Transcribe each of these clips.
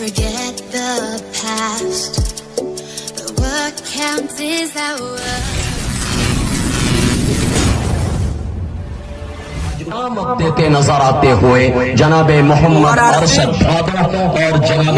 forget the past. But what counts is our دیتے نظر آتے ہوئے جناب محمد ارشد اور جناب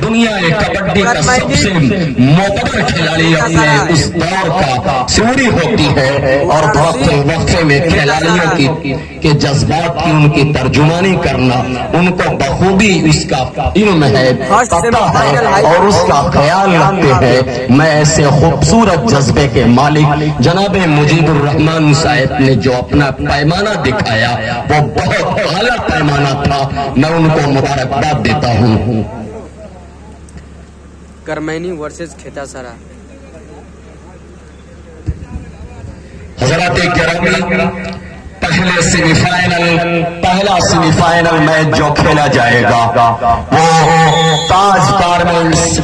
دنیا کبڈی کا سب سے معتبر کھلاڑی اپنے اس دور کا سوری ہوتی ہے اور بہت وقفے میں کھلاڑیوں کے جذبات کی ان کی ترجمانی کرنا ان کو بخوبی اس کا علم ہے، پتہ ہے اور اس کا خیال رکھتے ہیں۔ میں ایسے خوبصورت جذبے کے مالک جناب مجیب الرحمان صاحب نے جو اپنا پیمانہ دکھایا وہ بہت اعلیٰ پیمانہ تھا، میں ان کو مبارکباد دیتا ہوں۔ کرمینی ورسز کھیتاسرا۔ حضرات گرامی، پہلا سیمی فائنل میچ جو کھیلا جائے گا وہ Taj garments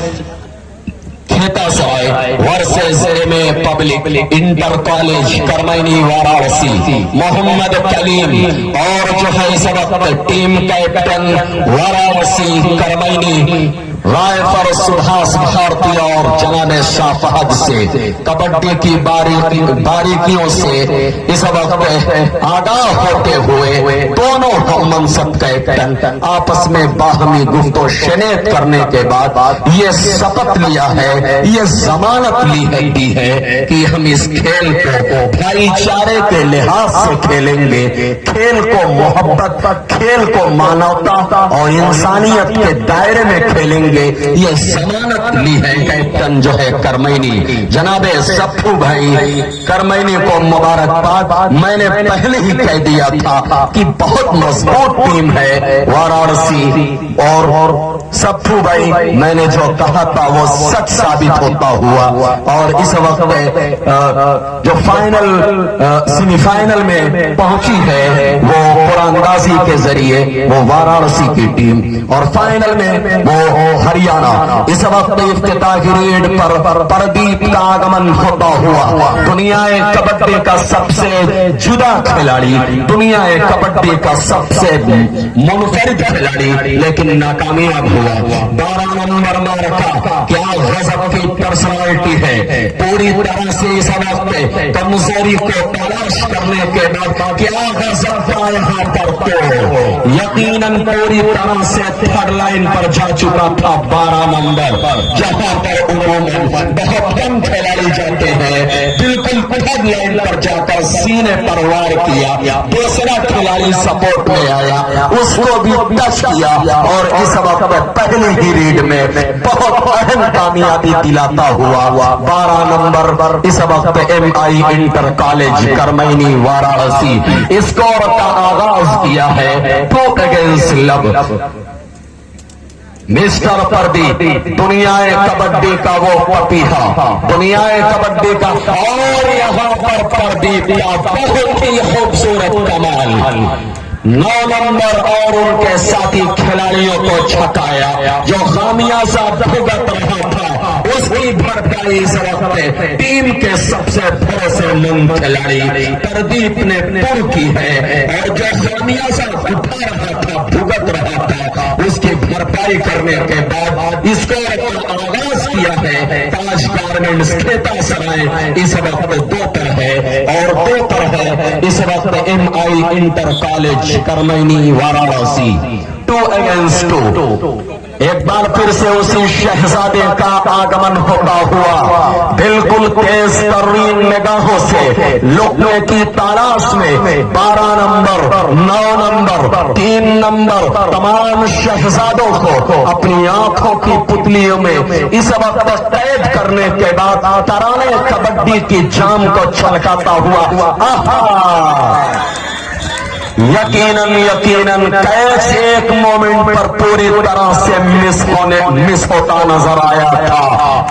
Khetasarai versus M A public inter college Karmini Varanasi. Mohammad Kaleem اور جو ہے اس وقت ٹیم کیپٹن وارانسی کرمینی رائے فر سبھاس بھارتی اور جناب شاہ فہد سے کبڈی کی باریکیوں سے اس وقت آگاہ ہوتے ہوئے دونوں ہم منصب کیپٹن آپس میں باہمی گفت و شنید کرنے کے بعد یہ شپث لیا ہے، یہ ضمانت لی ہے کہ ہم اس کھیل کو بھائی چارے کے لحاظ سے کھیلیں گے، کھیل کو محبت، کھیل کو مانوتا اور انسانیت کے دائرے میں کھیلیں گے۔ یہ ضمانت لی ہے کیپٹن جو ہے کرمینی جناب سپھو بھائی کرمینی کو مبارکباد۔ میں نے پہلے ہی کہہ دیا تھا کہ بہت مضبوط ٹیم ہے وارانسی اور سپھو بھائی میں نے جو کہا تھا وہ سچ ثابت ہوتا ہوا اور اس وقت جو فائنل سیمی فائنل میں پہنچی ہے وہ قراندازی کے ذریعے وہ وارانسی کی ٹیم اور فائنل میں وہ ہریانہ۔ اس وقت افتتاحی ریڈ پر پردیپ کا آگمن ہوتا ہوا دنیا کبڈی کا سب سے جدا کھلاڑی، دنیا کبڈی کا سب سے منفرد کھلاڑی لیکن ناکامیاب ہوا۔ 12 نمبر مارکا، کیا غضب کی پرسنالٹی ہے، پوری طرح سے اس وقت کمزوری کو تلاش کرنے کے بعد کیا غضب کا یہاں پر تو یقیناً پوری طرح سے تھرڈ لائن پر جا چکا تھا 12 نمبر، جہاں پر عموماً بہت کم کھلاڑی جاتے ہیں، بالکل تھرڈ لائن پر جا کر سینے پر وار کیا، دوسرا کھلاڑی سپورٹ میں آیا، اس کو بھی ٹچ کیا اور اس وقت پہلے ہی ریڈ میں بہت اہم کامیابی دلاتا ہوا 12 نمبر اس وقت ایم آئی inter college Karmini Varanasi score کا آغاز کیا ہے 2-لب۔ مسٹر پردیپ دنیا کبڈی کا وہ پپیہا، دنیا کبڈی کا، اور یہاں پر پردیپ کا بہت ہی خوبصورت کمال 9 نمبر اور ان کے ساتھی کھلاڑیوں کو چھکایا جو خامیازہ بھگت رہا تھا اس کی بھرپائی اس وقت ٹیم کے سب سے بھروسے مند کھلاڑی پردیپ نے پور کی ہے اور جو خامیازہ اٹھا رہا تھا بھگت رہا تھا اس کی بھرپائی کرنے کے بعد اسکور کا آغاز کیا ہے تاج گارمنٹس کھیتاسرائے اس وقت 2 پر ہے اور 2 پر ہے اس وقت ایم آئی انٹر کالج کرمینی وارانسی 2-2۔ ایک بار پھر سے اسی شہزادے کا آگمن ہوتا ہوا بالکل تیز ترین نگاہوں سے لقمے کی تلاش میں 12 نمبر 9 نمبر 3 نمبر تمام شہزادوں کو اپنی آنکھوں کی پتلیوں میں اس وقت قید کرنے کے بعد ترانے کبڈی کی جام کو چھلکاتا ہوا یقیناً کیچ ایک مومنٹ پر پوری طرح سے مس ہوتا نظر آیا تھا،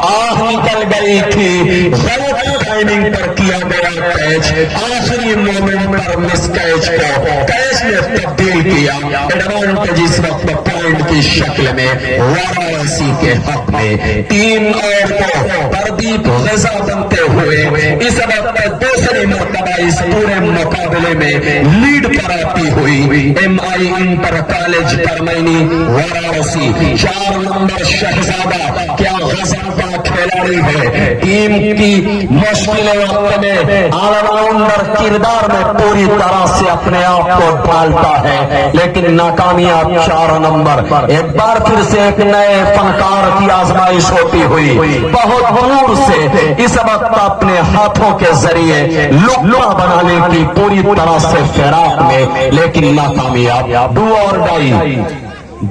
آہ نکل گئی تھی، غلط ٹائمنگ پر کیا گیا کیچ، آخری مومنٹ پر مس کیچ کو کیچ نے تبدیل کیا۔ ایڈوانٹیج اس وقت پوائنٹ کی شکل میں وارانسی کے حق میں 3 اور 2 پردیپ غزہ بنتے ہوئے اس وقت دوسری مرتبہ اس پورے مقابلے میں لیڈ پر آتی ہوئی ایم آئی inter college Karmini Varanasi 4 number شہزادہ کیا غزہ کا کھلاڑی ہے، ٹیم کی مشکل وقت میں آل راؤنڈر کردار میں پوری طرح سے اپنے آپ کو ڈالتا ہے، لیکن ناکامیاب 4 نمبر ایک بار پھر سے ایک نئے فنکار کی آزمائش ہوتی ہوئی بہت دور سے اس وقت اپنے ہاتھوں کے ذریعے لقمہ بنانے کی پوری طرح سے فراق میں، لیکن ناکامیاب 2 اور ڈائی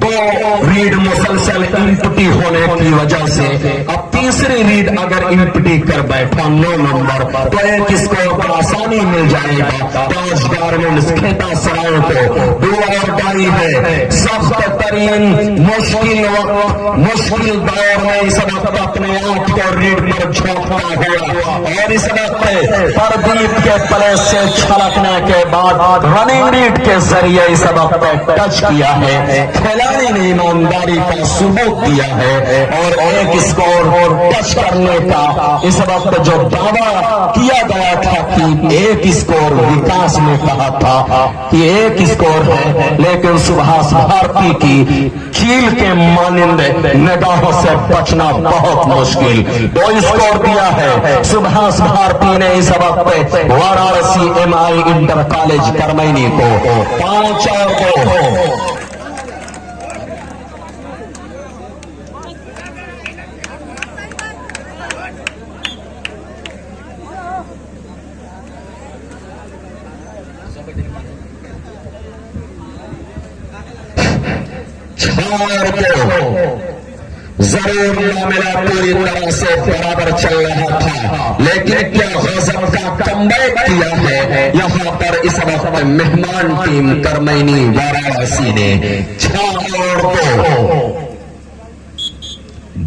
2 ریڈ مسلسل امپٹی ہونے کی وجہ سے اب تیسری ریڈ اگر امپٹی کر بیٹھا 9 نمبر تو ایک اسکور پر آسانی مل جائے گا تاج گارمنٹس کھیتا سرائے کو 2 اور ڈائی ہے، سخت ترین مشکل وقت مشکل دور میں اس وقت اپنے آپ کو ریڈ پر جھونکتا ہوا اور اس وقت پردیپ کے پلے سے چھلکنے کے بعد رننگ ریڈ کے ذریعے اس وقت ٹچ کیا ہے، کھلاڑی نے ایمانداری کا ثبوت دیا ہے اور ایک اسکور ٹچ کرنے کا اس وقت جو دعویٰ کیا گیا تھا کہ ایک اسکور وکاس نے کہا تھا کہ ایک اسکور ہے، لیکن سبھاش بھارتی کی چیل کے مانند نگاہوں سے بچنا بہت مشکل 2 اسکور دیا ہے سبھاش بھارتی نے اس وقت وارانسی ایم آئی انٹر کالج کرمینی کو 5 اور 2 ضرور معاملہ پوری طرح سے برابر چل رہا تھا، لیکن کیا غضب کا کم بیک کیا ہے یہاں پر اس وقت مہمان ٹیم کرمینی وارانسی نے 6 اور 2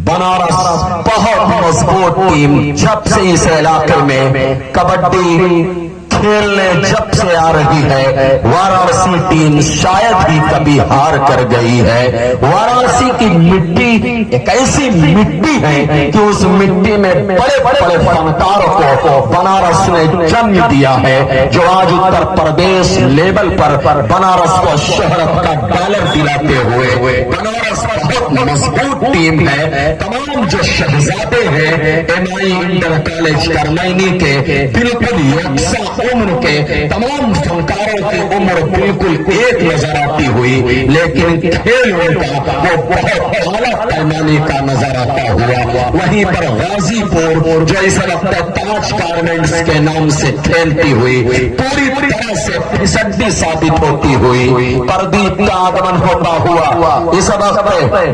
بنارس بہت مضبوط ٹیم جب سے اس علاقے میں کبڈی کھیلنے جب سے آ رہی ہے، وارانسی ٹیم شاید ہی کبھی ہار کر گئی ہے۔ وارانسی کی مٹی ایک ایسی مٹی ہے کہ اس مٹی میں بڑے بڑے فنکاروں کو بنارس نے جنم دیا ہے، جو آج اتر پردیش لیول پر بنارس کو شہرت کا ڈالر دلاتے ہوئے بنارس بہت مضبوط ٹیم ہے۔ تمام جو شہزادے ہیں ایم آئی انٹر کالج کرمینی کے بالکل یکساں عمر کے تمام فنکاروں کی عمر بالکل ایک نظر آتی ہوئی، لیکن کھیل ان کا وہ بہت اعلیٰ پیمانے کا نظر آتا ہوا۔ وہیں پر غازی پور جو اس وقت تاج گارمنٹس کے نام سے کھیلتی ہوئی پوری طرح سے پھسڈی ثابت ہوتی ہوئی پردیپ کا آگمن ہوتا ہوا اس وقت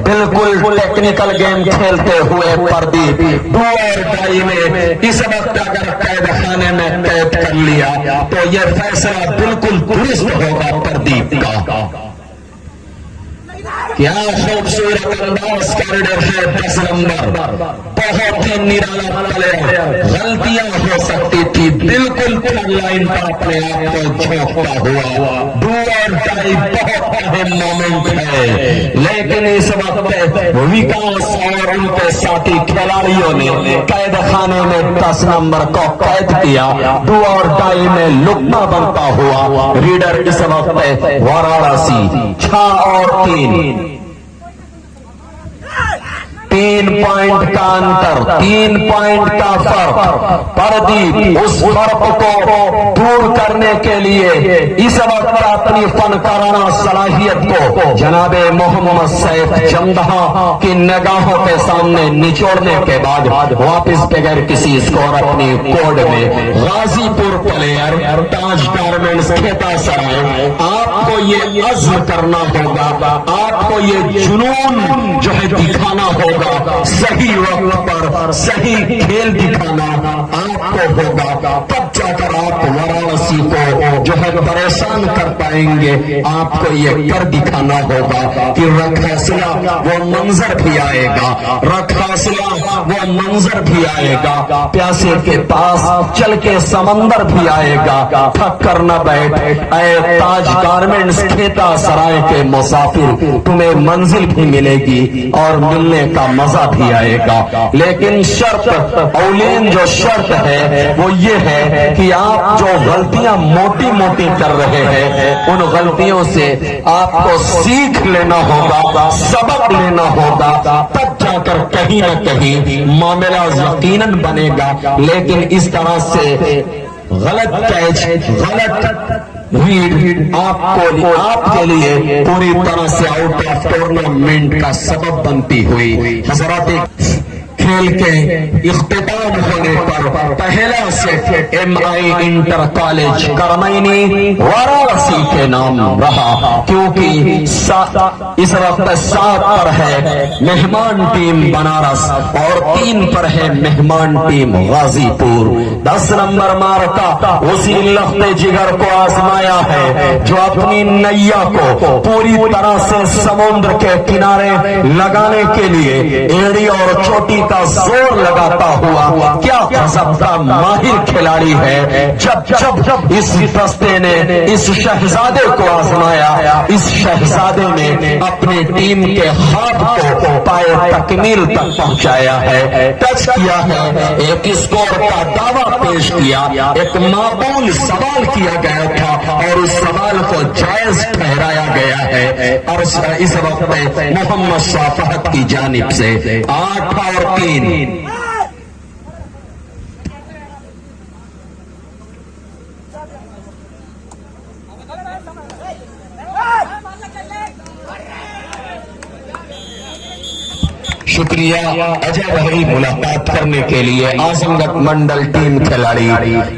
بالکل ٹیکنیکل گیم کھیلتے ہوئے پردیپ 2 اور ڈائی میں اس وقت اگر قید خانے میں قید کر لیا تو یہ فیصلہ بالکل درست ہوگا پردیپ کا۔ کیا خوبصورت انداز کیریڈر ہے 10 نمبر، بہت ہی نرالا پلیئر، غلطیاں ہو سکتی تھی، بالکل لائن پر اپنے آپ کو جھونکتا ہوا۔ 2 اور ڈائی بہت اہم مومنٹ ہے، لیکن اس وقت وکاس اور ان کے ساتھی کھلاڑیوں نے قید خانے میں 10 نمبر کو قید کیا۔ 2 اور ڈائی میں لقمہ بنتا ہوا ریڈر اس وقت وارانسی 6 اور 3 3 پوائنٹ کا انتر، 3 پوائنٹ کا فرق۔ پردیپ اس فرق کو دور کرنے کے لیے اس وقت اپنی فنکارانہ صلاحیت کو جناب محمد سیف جمدہ کی نگاہوں کے سامنے نچوڑنے کے بعد واپس بغیر کسی اسکور اپنی کوڈ میں غازی پور پلیئر تاج گارمنٹس کھیتا سرائے، آپ کو یہ عزم کرنا ہوگا، آپ کو یہ جنون جو ہے دکھانا ہوگا ہوگا صحیح وقت پر صحیح کھیل دکھانا آپ کو ہوگا، تب جا کر آپ وارانسی کو جو ہے پریشان کر پائیں گے۔ آپ کو یہ کر دکھانا ہوگا کہ رکھاسلا وہ منظر بھی آئے گا، رکھاسلا وہ منظر بھی آئے گا، پیاسے کے پاس چل کے سمندر بھی آئے گا۔ تھک کر نہ بیٹھ اے تاج گارمنٹس کھیتا سرائے کے مسافر، تمہیں منزل بھی ملے گی اور ملنے کا مزہ بھی آئے گا، لیکن شرط اولین جو شرط ہے وہ یہ ہے کہ آپ جو غلطیاں موٹی موٹی کر رہے ہیں ان غلطیوں سے آپ کو سیکھ لینا ہوگا، سبق لینا ہوگا، تب جا کر کہیں نہ کہیں معاملہ یقیناً بنے گا۔ لیکن اس طرح سے غلط کیچ، غلط ریڈ آپ کے لیے پوری طرح سے آؤٹ آف ٹورنامنٹ کا سبب بنتی ہوئی۔ حضرات کھیل کے اختتام ہونے پر پہلا سیٹ ایم آئی انٹر کالج کرمینی وارانسی کے نام رہا، کیونکہ اس وقت 7 پر ہے مہمان ٹیم بنارس اور 3 پر ہے مہمان ٹیم غازی پور۔ 10 نمبر مارکا اسی لخت جگر کو آزمایا ہے جو اپنی نیا کو پوری طرح سے سمندر کے کنارے لگانے کے لیے ایڑی اور چوٹی کا زور لگاتا ہوا کیا غضب کا ماہر کھلاڑی ہے۔ جب اس دستے نے اس شہزادے کو آزمایا، اس شہزادے نے اپنے ٹیم کے ہاتھ کو پائے تکمیل تک پہنچایا ہے، ٹچ کیا ہے، ایک اسکور کا دعویٰ پیش کیا، ایک معقول سوال کیا گیا تھا اور اس سوال کو جائز ٹھہرایا گیا ہے۔ اور اس وقت محمد شاہ فہد کی جانب سے 8 اور 3 شکریہ اجے بھائی ملاقات کرنے کے لیے۔ اعظم گڑھ منڈل ٹیم کھلاڑی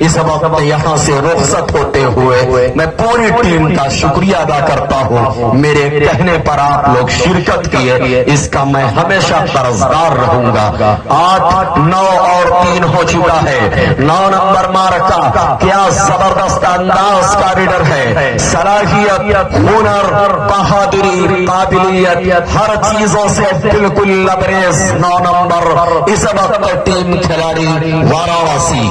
اس وقت یہاں سے رخصت ہوتے ہوئے میں پوری ٹیم کا شکریہ ادا کرتا ہوں، میرے کہنے پر آپ لوگ شرکت کیے، اس کا میں ہمیشہ قرضدار رہوں گا۔ 8، 9 اور 3 ہو چکا ہے۔ 9 نمبر مارکا کیا زبردست انداز کا ریڈر ہے، صلاحیت، ہنر، بہادری، قابلیت، ہر چیزوں سے بالکل لبریز 9 نمبر اس وقت ٹیم کھلاڑی وارانسی۔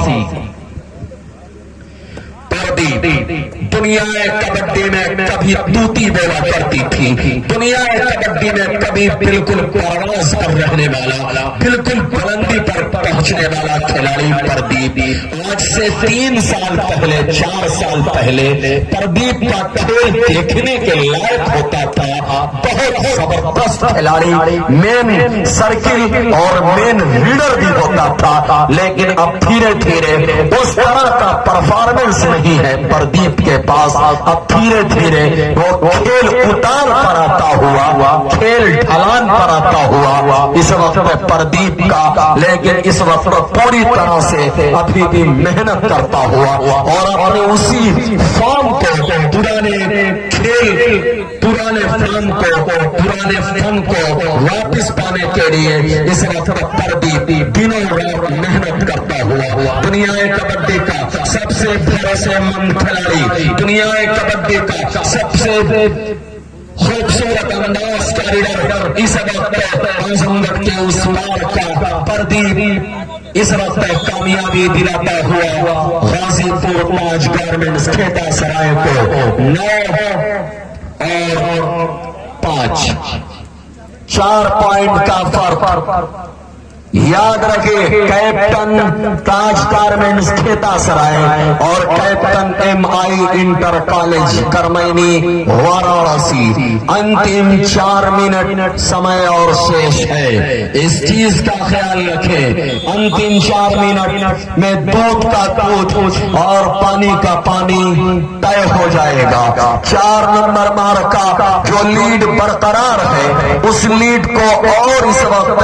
دنیا کبڈی میں کبھی توتی بولا کرتی تھی، دنیا کبڈی میں کبھی بالکل پرواز پر رہنے والا، بالکل بلندی پر پہنچنے والا کھلاڑی پردیپ۔ آج سے 3 سال پہلے، 4 سال پہلے پردیپ کا کھیل دیکھنے کے لائق ہوتا تھا، بہت زبردست کھلاڑی، مین سرکل اور مین ریڈر بھی ہوتا تھا، لیکن اب دھیرے دھیرے اس طرح کا پرفارمنس نہیں ہے پردیپ کے پاس۔ اب دھیرے دھیرے وہ کھیل اتار پر آتا ہوا، کھیل ڈھلان پر آتا ہوا اس وقت پردیپ کا، لیکن اس وقت پوری طرح سے ابھی بھی محنت کرتا ہوا اور اپنے اسی فارم کو، پرانے کھیل، پرانے فارم کو، پرانے فن کو واپس پانے کے لیے اس وقت پردیپ دنوں رات محنت کرتا ہوا۔ دنیا کبڈی کا سب سے بھروسے مند کھلاڑی، دنیا کبڈی کا سب سے خوبصورت انداز کا ریڈر اس وقت اعظم گڑھ کے اس پار کا پردیپ اس وقت کامیابی دلاتا ہوا غازی پور تاج گارمنٹس کھیتا سرائے کو 9 اور 5، 4 پوائنٹ کا فرق۔ یاد رکھے کیپٹن تاج گارمنٹس کھیتا سرائے اور کیپٹن ایم آئی انٹر کالج کرمینی وارانسی، انتم 4 منٹ سمے اور شیش ہے، اس چیز کا خیال رکھیں، انتم 4 منٹ میں دودھ کا دودھ اور پانی کا پانی طے ہو جائے گا۔ 4 نمبر مارکا جو لیڈ برقرار ہے اس لیڈ کو اور اس وقت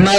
9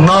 9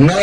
9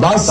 10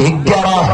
11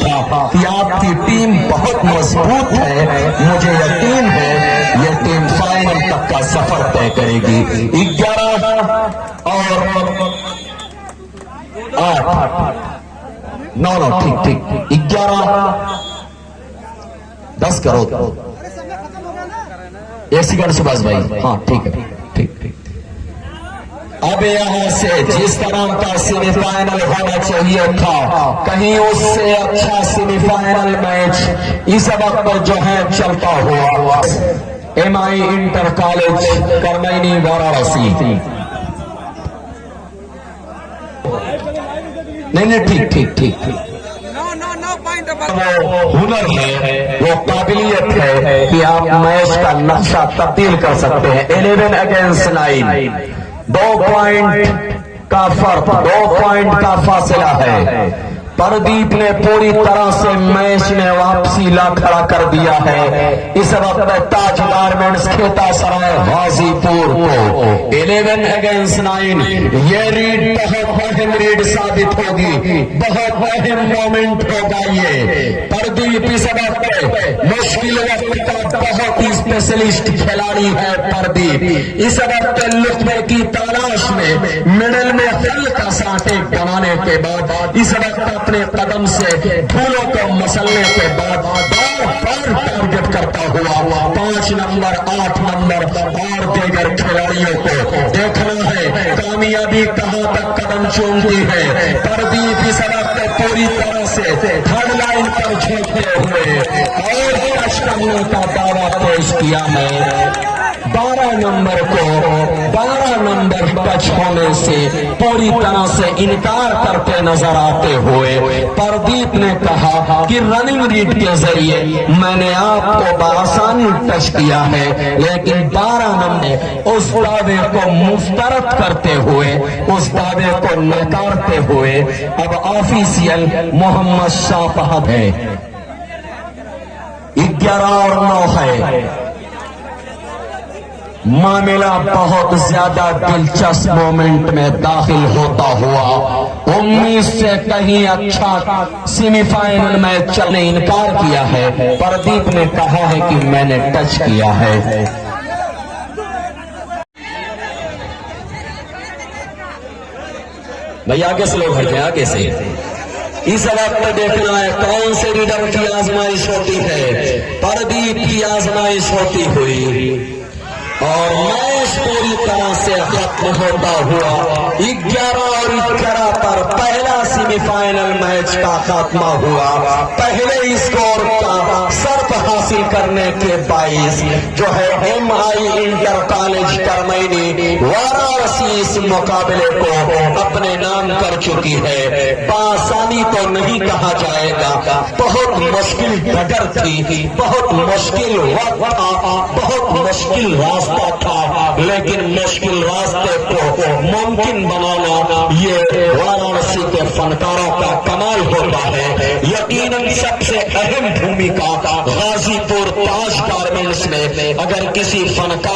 تھا کہ آپ کی ٹیم بہت مضبوط ہے، مجھے یقین ہے یہ ٹیم فائنل تک کا سفر طے کرے گی۔ 11 اور 8 9 ٹھیک 11 10 کرو 1 سیکنڈ سباز بھائی، ہاں ٹھیک ہے ٹھیک۔ اب یہاں سے جس طرح کا سیمی فائنل ہونا چاہیے تھا، کہیں اس سے اچھا سیمی فائنل میچ اس وقت جو ہے چلتا ہوا ایم آئی انٹر کالج کرمینی وارانسی۔ نہیں ٹھیک وہ ہنر ہے، وہ قابلیت ہے کہ آپ میچ کا نقشہ تبدیل کر سکتے ہیں۔ 11 اگینسٹ 9، 2 پوائنٹ کا فرق، 2 پوائنٹ کا فاصلہ ہے۔ پردیپ نے پوری طرح سے میچ میں واپسی لا کھڑا کر دیا ہے۔ اس وقت تاج گارمنٹس کھیتا سرائے غازی پور کو 11 اگینسٹ 9 یہ ریڈ بہت اہم ریڈ ثابت ہوگی، بہت اہم مومنٹ ہوگا یہ۔ پردیپ اس وقت مشکل وقت کا بہت ہی اسپیشلسٹ کھلاڑی ہے۔ پردیپ اس وقت لقبے کی تلاش میں مڈل میں ہلکا سا ٹیک بنانے کے بعد اس وقت اپنے قدم سے دھولوں کو مسلنے کے بعد بار ٹارگٹ کرتا ہوا 5 نمبر 8 نمبر اور دیگر کھلاڑیوں کو دیکھنا ہے کامیابی کہاں تک قدم چومتی ہے۔ پردیپ اس وقت پوری طرح سے تھرڈ لائن پر جھوکتے ہوئے اور ٹچ کرنے کا دعویٰ پیش کیا ہے۔ 12 نمبر ٹچ ہونے سے پوری طرح سے انکار کرتے نظر آتے ہوئے پردیپ نے کہا کہ رننگ ریڈ کے ذریعے میں نے آپ کو بآسانی ٹچ کیا ہے، لیکن 12 نمبر اس دعوے کو مسترد کرتے ہوئے، اس دعوے کو نکارتے ہوئے اب آفیسیل محمد شاہ فہد ہے۔ 11 اور 9 ہے۔ معاملہ بہت زیادہ دلچسپ مومنٹ میں داخل ہوتا ہوا، امید سے کہیں اچھا سیمی فائنل میں چلنے انکار کیا ہے۔ پردیپ نے کہا ہے کہ میں نے ٹچ کیا ہے۔ بھئی آگے سے لوگ ہٹیں، آگے سے۔ اس وقت دیکھنا ہے کون سے ریڈر کی آزمائش ہوتی ہے۔ پردیپ کی آزمائش ہوتی ہوئی اور میچ پوری طرح سے ختم ہوتا ہوا 11 اور 11 پر پہلا سیمی فائنل میچ کا خاتمہ ہوا۔ پہلے اسکور کا سرپ حاصل کرنے کے باعث جو ہے ایم آئی انٹر کالج کرمینی وارانسی اس مقابلے کو اپنے نام کر چکی ہے۔ بآسانی تو نہیں کہا جائے گا، بہت مشکل ڈگر تھی، بہت مشکل وقت تھا، بہت مشکل راستہ تھا، لیکن مشکل راستے کو ممکن بنانا یہ وارانسی کے فنکاروں کا کمال ہوتا ہے۔ یقیناً سب سے اہم بھومکا غازی پور تاج گارمنٹس میں اگر کسی فنکار